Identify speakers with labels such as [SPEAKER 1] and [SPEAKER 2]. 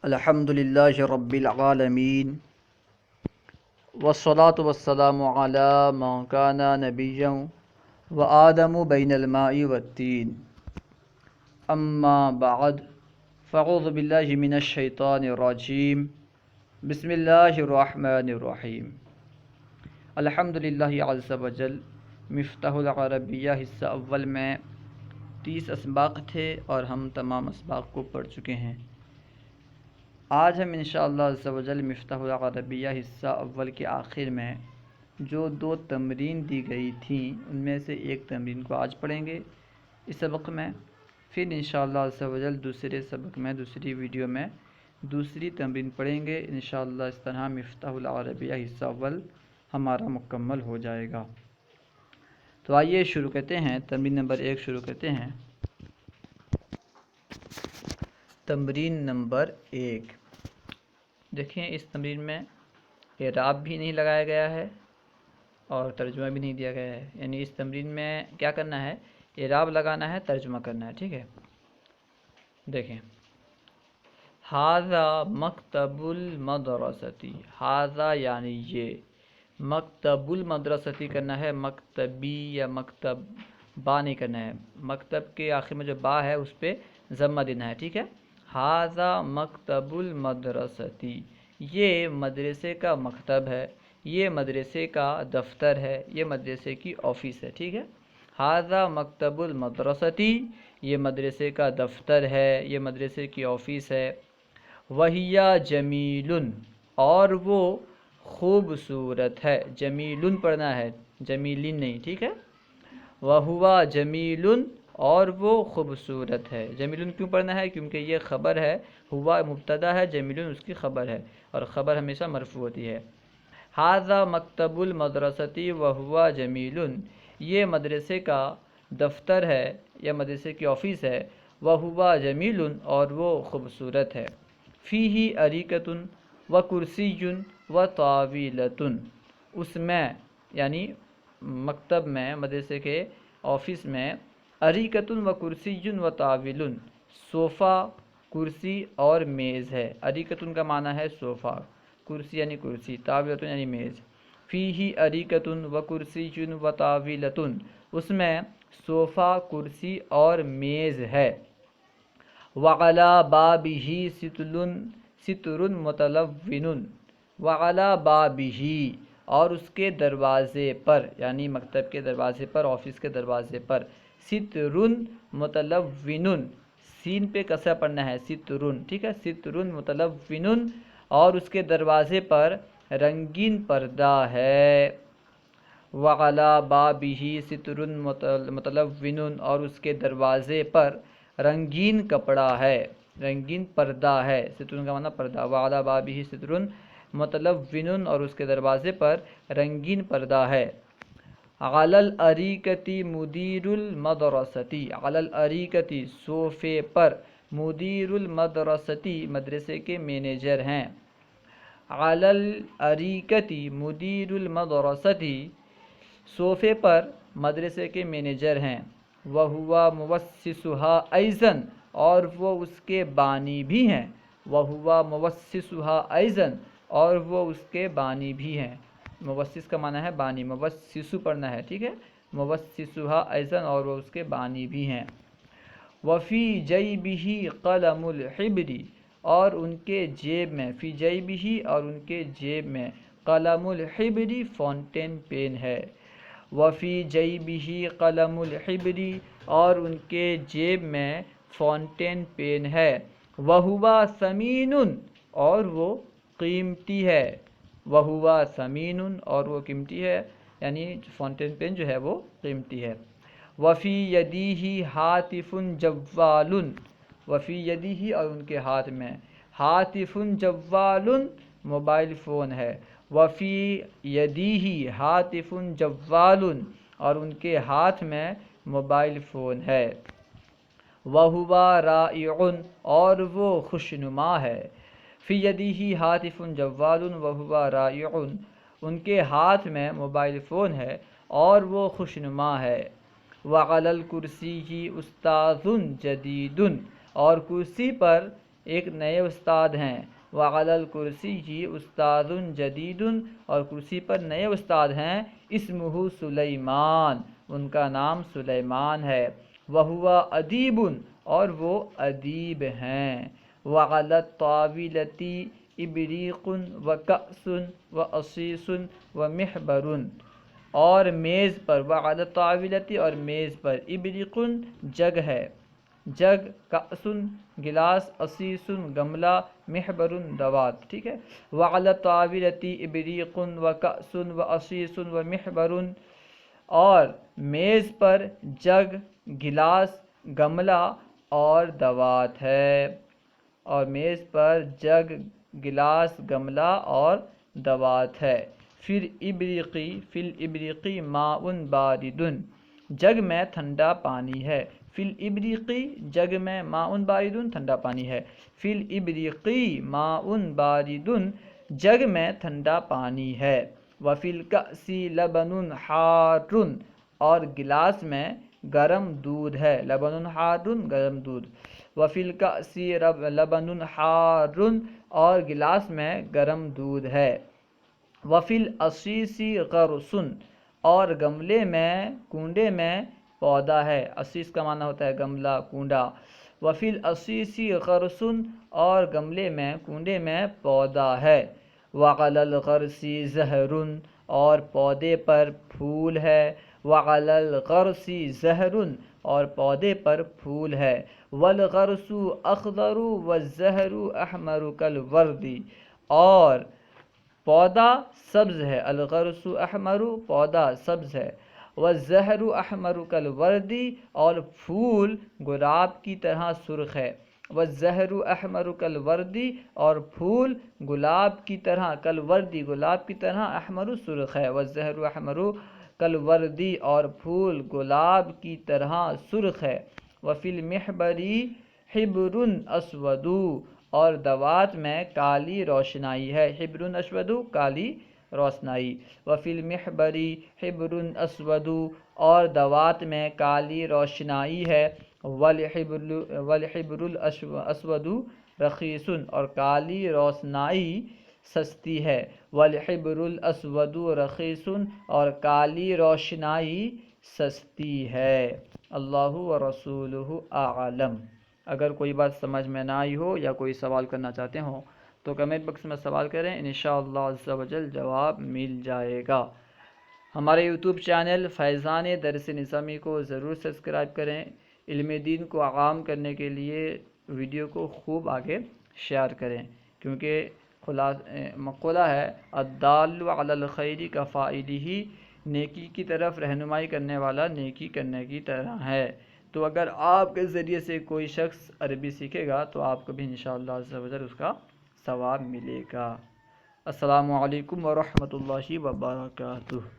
[SPEAKER 1] الحمد للہ رب العالمین والصلاة والسلام علی من کان نبیا وآدم بین الماء والطین اما بعد فاعوذ باللہ من الشیطان الرجیم بسم اللہ الرحمن الرحیم الحمد للہ عز وجل مفتاح العربیہ حصہ اول میں 30 اسباق تھے اور ہم تمام اسباق کو پڑھ چکے ہیں۔ آج ہم انشاءاللہ عز و جل مفتاح العربیہ حصہ اول کے آخر میں جو 2 تمرین دی گئی تھیں ان میں سے ایک تمرین کو آج پڑھیں گے اس سبق میں، پھر انشاءاللہ عز و جل دوسرے سبق میں دوسری ویڈیو میں دوسری تمرین پڑھیں گے۔ انشاءاللہ اس طرح مفتاح العربیہ حصہ اول ہمارا مکمل ہو جائے گا۔ تو آئیے شروع کرتے ہیں، تمرین نمبر 1 شروع کرتے ہیں۔ تمرین نمبر 1 دیکھیں، اس تمرین میں اعراب بھی نہیں لگایا گیا ہے اور ترجمہ بھی نہیں دیا گیا ہے، یعنی اس تمرین میں کیا کرنا ہے، اعراب لگانا ہے، ترجمہ کرنا ہے، ٹھیک ہے۔ دیکھیں، ھذا مکتب المدرستی، ھذا یعنی یہ، مکتب المدرستی کرنا ہے، مکتبی یا مکتب با نہیں کرنا ہے، مکتب کے آخر میں جو با ہے اس پہ ضمہ دینا ہے، ٹھیک ہے۔ ھذا مکتب المدرستی، یہ مدرسے کا مکتب ہے، یہ مدرسے کا دفتر ہے، یہ مدرسے کی آفس ہے، ٹھیک ہے۔ ھذا مکتب المدرستی، یہ مدرسے کا دفتر ہے، یہ مدرسے کی آفس ہے۔ وہیا جمیل، اور وہ خوبصورت ہے، جمیل پڑھنا ہے، جمیلن نہیں، ٹھیک ہے۔ وہوا جمیل، اور وہ خوبصورت ہے، جمیل کیوں پڑھنا ہے؟ کیونکہ یہ خبر ہے، ہوا مبتدا ہے، جمیل اس کی خبر ہے اور خبر ہمیشہ مرفوع ہوتی ہے۔ ھذا مکتب المدرستی وہوا جمیل، یہ مدرسے کا دفتر ہے یا مدرسے کی آفس ہے، وہوا جمیل، اور وہ خوبصورت ہے۔ فیہ اریکۃ و کرسی و طاولۃ، اس میں یعنی مکتب میں، مدرسے کے آفس میں، اریکۃ و کرسی و طاول، صوفہ، کرسی اور میز ہے۔ اریکۃ کا معنی ہے صوفہ، کرسی یعنی کرسی، طاولۃ یعنی میز۔ فیہ اریکۃ و کرسی و طاولۃ، اس میں صوفہ، کرسی اور میز ہے۔ وعلی بابہ ستر متلون، وعلی بابہ، اور اس کے دروازے پر، یعنی مکتب کے دروازے پر، آفس کے دروازے پر، ستر متلون، سین پہ کسرہ پڑھنا ہے، سترن، ٹھیک ہے، سترن متلون، اور اس کے دروازے پر رنگین پردہ ہے۔ وعلی بابہ ستر متلون، اور اس کے دروازے پر رنگین کپڑا ہے، رنگین پردہ ہے، سترن کا معنی پردہ۔ وعلی بابہ ستر متلون، اور اس کے دروازے پر رنگین پردہ ہے۔ علی الاریکۃ مدیر المدرسۃ، علی الاریکۃ صوفے پر، مدیر المدرسۃ مدرسے کے مینیجر ہیں۔ علی الاریکۃ مدیر المدرسۃ، صوفے پر مدرسے کے مینیجر ہیں۔ وہو مؤسسھا ایضا، اور وہ اس کے بانی بھی ہیں۔ وہو مؤسسھا ایضا، اور وہ اس کے بانی بھی ہیں۔ مؤسس کا معنی ہے بانی، مؤسس پڑھنا ہے، ٹھیک ہے۔ مؤسسھا ایضا، اور وہ اس کے بانی بھی ہیں۔ وفی جیبہ قلم الحبر، اور ان کے جیب میں، فی جیبہ، اور ان کے جیب میں، قلم الحبر فاؤنٹین پین ہے۔ وفی جیبہ قلم الحبر، اور ان کے جیب میں فاؤنٹین پین ہے۔ وہو ثمین، اور وہ قیمتی ہے۔ وہو ثمین، اور وہ قیمتی ہے، یعنی فاؤنٹین پین جو ہے وہ قیمتی ہے۔ وفی یدیہ ہاتف جوال، وفی یدیہ، اور ان کے ہاتھ میں، ہاتف جوال موبائل فون ہے۔ وفی یدیہ ہاتف جوال، اور ان کے ہاتھ میں موبائل فون ہے۔ وہو رائع، اور وہ خوشنما ہے۔ فی یدیہ ہاتف جوال وہو رائع، ان کے ہاتھ میں موبائل فون ہے اور وہ خوشنما ہے۔ وعلی الکرسی استاذ جدید، اور کرسی پر ایک نئے استاد ہیں، وعلی الکرسی استاد جدید، اور کرسی پر نئے استاد ہیں، اسمہ سلیمان، ان کا نام سلیمان ہے، وہو ادیب، اور وہ ادیب ہیں، وعلی الطاولۃ ابریق وکأس وعصیص ومحبر، اور میز پر، وعلی الطاولۃ، اور میز پر، ابریق جگ ہے، جگ، کأس گلاس، عصیص گملہ، محبر دوات، ٹھیک ہے، وعلی الطاولۃ ابریق وکأس وعصیص ومحبر، اور میز پر جگ، گلاس، گملہ اور دوات ہے، اور میز پر جگ، گلاس، گملہ اور دوات ہے، پھر ابریقی، فی الابریقی ماء بارد، جگ میں ٹھنڈا پانی ہے، فی الابریقی جگ میں ماء بارد ٹھنڈا پانی ہے، فی الابریقی ماء بارد جگ میں ٹھنڈا پانی ہے، وفی الکأس لبن حار، اور گلاس میں گرم دودھ ہے، لبن حار گرم دودھ، وفی الکأس لبن حار، اور گلاس میں گرم دودھ ہے، وفی العصیص غرس، اور گملے میں، کنڈے میں پودا ہے، عصیص کا معنی ہوتا ہے گملہ، کنڈا، وفی العصیص غرس، اور گملے میں، کنڈے میں پودا ہے، وعلی الغرس زہر، اور پودے پر پھول ہے، وعلی الغرس زہر، اور پودے پر پھول ہے، والغرس اخضر والزہر احمر کالورد، اور پودا سبز ہے، الغرس احمر پودا سبز ہے، والزہر احمر کالورد، اور پھول گلاب کی طرح سرخ ہے، والزہر احمر کالورد، اور پھول گلاب کی طرح، کالورد گلاب کی طرح، احمر سرخ ہے، والزہر احمر کالورد، اور پھول گلاب کی طرح سرخ ہے، وفی المحبر حبر اسود، اور دوات میں کالی روشنائی ہے، حبر اسود کالی روشنائی، وفی المحبر حبر اسود، اور دوات میں کالی روشنائی ہے، والحبر الاسود رخیص، اور کالی روشنائی سستی ہے، والحبر الاسود رخیص، اور کالی روشنائی سستی ہے، اللہ ورسولہ اعلم۔ اگر کوئی بات سمجھ میں نہ آئی ہو یا کوئی سوال کرنا چاہتے ہوں تو کمنٹ باکس میں سوال کریں، انشاءاللہ عز و جل جواب مل جائے گا۔ ہمارے یوٹیوب چینل فیضان درس نظامی کو ضرور سبسکرائب کریں، علم دین کو عام کرنے کے لیے ویڈیو کو خوب آگے شیئر کریں، کیونکہ مقولہ ہے الدال علی الخیر کفاعلہ، نیکی کی طرف رہنمائی کرنے والا نیکی کرنے کی طرح ہے، تو اگر آپ کے ذریعے سے کوئی شخص عربی سیکھے گا تو آپ کو بھی انشاءاللہ عز و جل اس کا ثواب ملے گا۔ السلام علیکم ورحمۃ اللہ وبرکاتہ۔